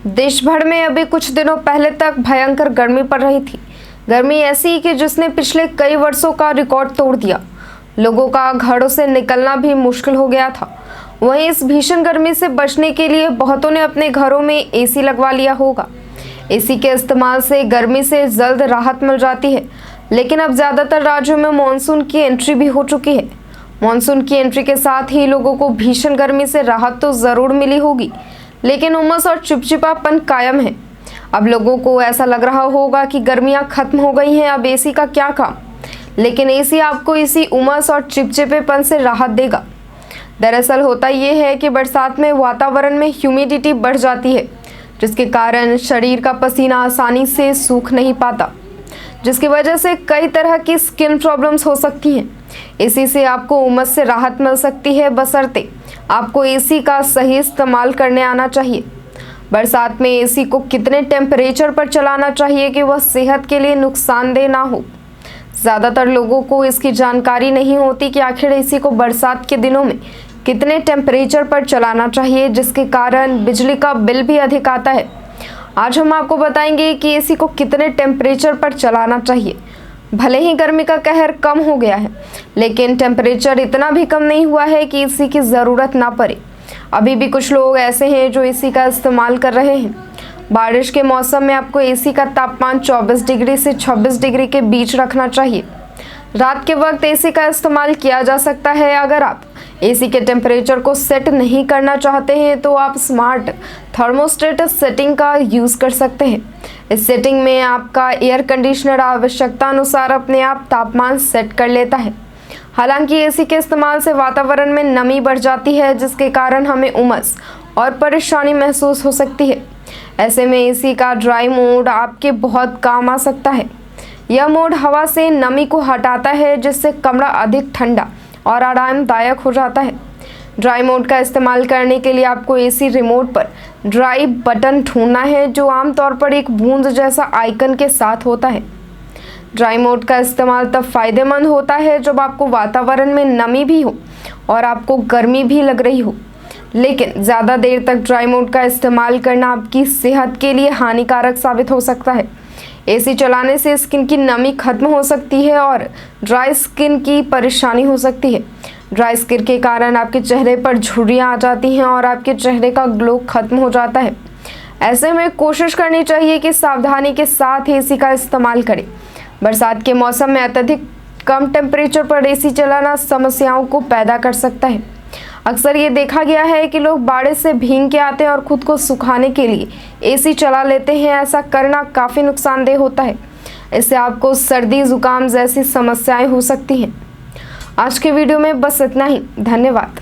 देश भर में अभी कुछ दिनों पहले तक भयंकर गर्मी पड़ रही थी। गर्मी ऐसी कि जिसने पिछले कई वर्षों का रिकॉर्ड तोड़ दिया। लोगों का घरों से निकलना भी मुश्किल हो गया था। वहीं इस भीषण गर्मी से बचने के लिए बहुतों ने अपने घरों में एसी लगवा लिया होगा। एसी के इस्तेमाल से गर्मी से जल्द राहत मिल जाती है, लेकिन अब ज़्यादातर राज्यों में मानसून की एंट्री भी हो चुकी है। मानसून की एंट्री के साथ ही लोगों को भीषण गर्मी से राहत तो ज़रूर मिली होगी, लेकिन उमस और चिपचिपापन कायम है। अब लोगों को ऐसा लग रहा होगा कि गर्मियां खत्म हो गई हैं, अब एसी का क्या काम। लेकिन एसी आपको इसी उमस और चिपचिपेपन से राहत देगा। दरअसल होता यह है कि बरसात में वातावरण में ह्यूमिडिटी बढ़ जाती है, जिसके कारण शरीर का पसीना आसानी से सूख नहीं पाता, जिसकी वजह से कई तरह की स्किन प्रॉब्लम्स हो सकती हैं। एसी से आपको उमस से राहत मिल सकती है, बशर्ते आपको एसी का सही इस्तेमाल करने आना चाहिए। बरसात में एसी को कितने टेम्परेचर पर चलाना चाहिए कि वह सेहत के लिए नुकसानदेह ना हो। ज़्यादातर लोगों को इसकी जानकारी नहीं होती कि आखिर एसी को बरसात के दिनों में कितने टेम्परेचर पर चलाना चाहिए, जिसके कारण बिजली का बिल भी अधिक आता है। आज हम आपको बताएंगे कि एसी को कितने टेम्परेचर पर चलाना चाहिए। भले ही गर्मी का कहर कम हो गया है, लेकिन टेम्परेचर इतना भी कम नहीं हुआ है कि एसी की ज़रूरत ना पड़े। अभी भी कुछ लोग ऐसे हैं जो एसी का इस्तेमाल कर रहे हैं। बारिश के मौसम में आपको एसी का तापमान 24 डिग्री से 26 डिग्री के बीच रखना चाहिए। रात के वक्त एसी का इस्तेमाल किया जा सकता है। अगर आप एसी के टेम्परेचर को सेट नहीं करना चाहते हैं तो आप स्मार्ट थर्मोस्टेट सेटिंग का यूज़ कर सकते हैं। इस सेटिंग में आपका एयर कंडीशनर आवश्यकता अनुसार अपने आप तापमान सेट कर लेता है। हालांकि एसी के इस्तेमाल से वातावरण में नमी बढ़ जाती है, जिसके कारण हमें उमस और परेशानी महसूस हो सकती है। ऐसे में एसी का ड्राई मोड आपके बहुत काम आ सकता है। यह मोड हवा से नमी को हटाता है, जिससे कमरा अधिक ठंडा और आरामदायक हो जाता है। ड्राई मोड का इस्तेमाल करने के लिए आपको एसी रिमोट पर ड्राई बटन ढूंढना है, जो आमतौर पर एक बूंद जैसा आइकन के साथ होता है। ड्राई मोड का इस्तेमाल तब फायदेमंद होता है जब आपको वातावरण में नमी भी हो और आपको गर्मी भी लग रही हो, लेकिन ज़्यादा देर तक ड्राई मोड का इस्तेमाल करना आपकी सेहत के लिए हानिकारक साबित हो सकता है। एसी चलाने से स्किन की नमी खत्म हो सकती है और ड्राई स्किन की परेशानी हो सकती है। ड्राई स्किन के कारण आपके चेहरे पर झुर्रियाँ आ जाती हैं और आपके चेहरे का ग्लो खत्म हो जाता है। ऐसे में कोशिश करनी चाहिए कि सावधानी के साथ एसी का इस्तेमाल करें। बरसात के मौसम में अत्यधिक कम टेम्परेचर पर एसी चलाना समस्याओं को पैदा कर सकता है। अक्सर ये देखा गया है कि लोग बारिश से भीग के आते हैं और खुद को सुखाने के लिए एसी चला लेते हैं। ऐसा करना काफ़ी नुकसानदेह होता है। इससे आपको सर्दी जुकाम जैसी समस्याएं हो सकती हैं। आज के वीडियो में बस इतना ही। धन्यवाद।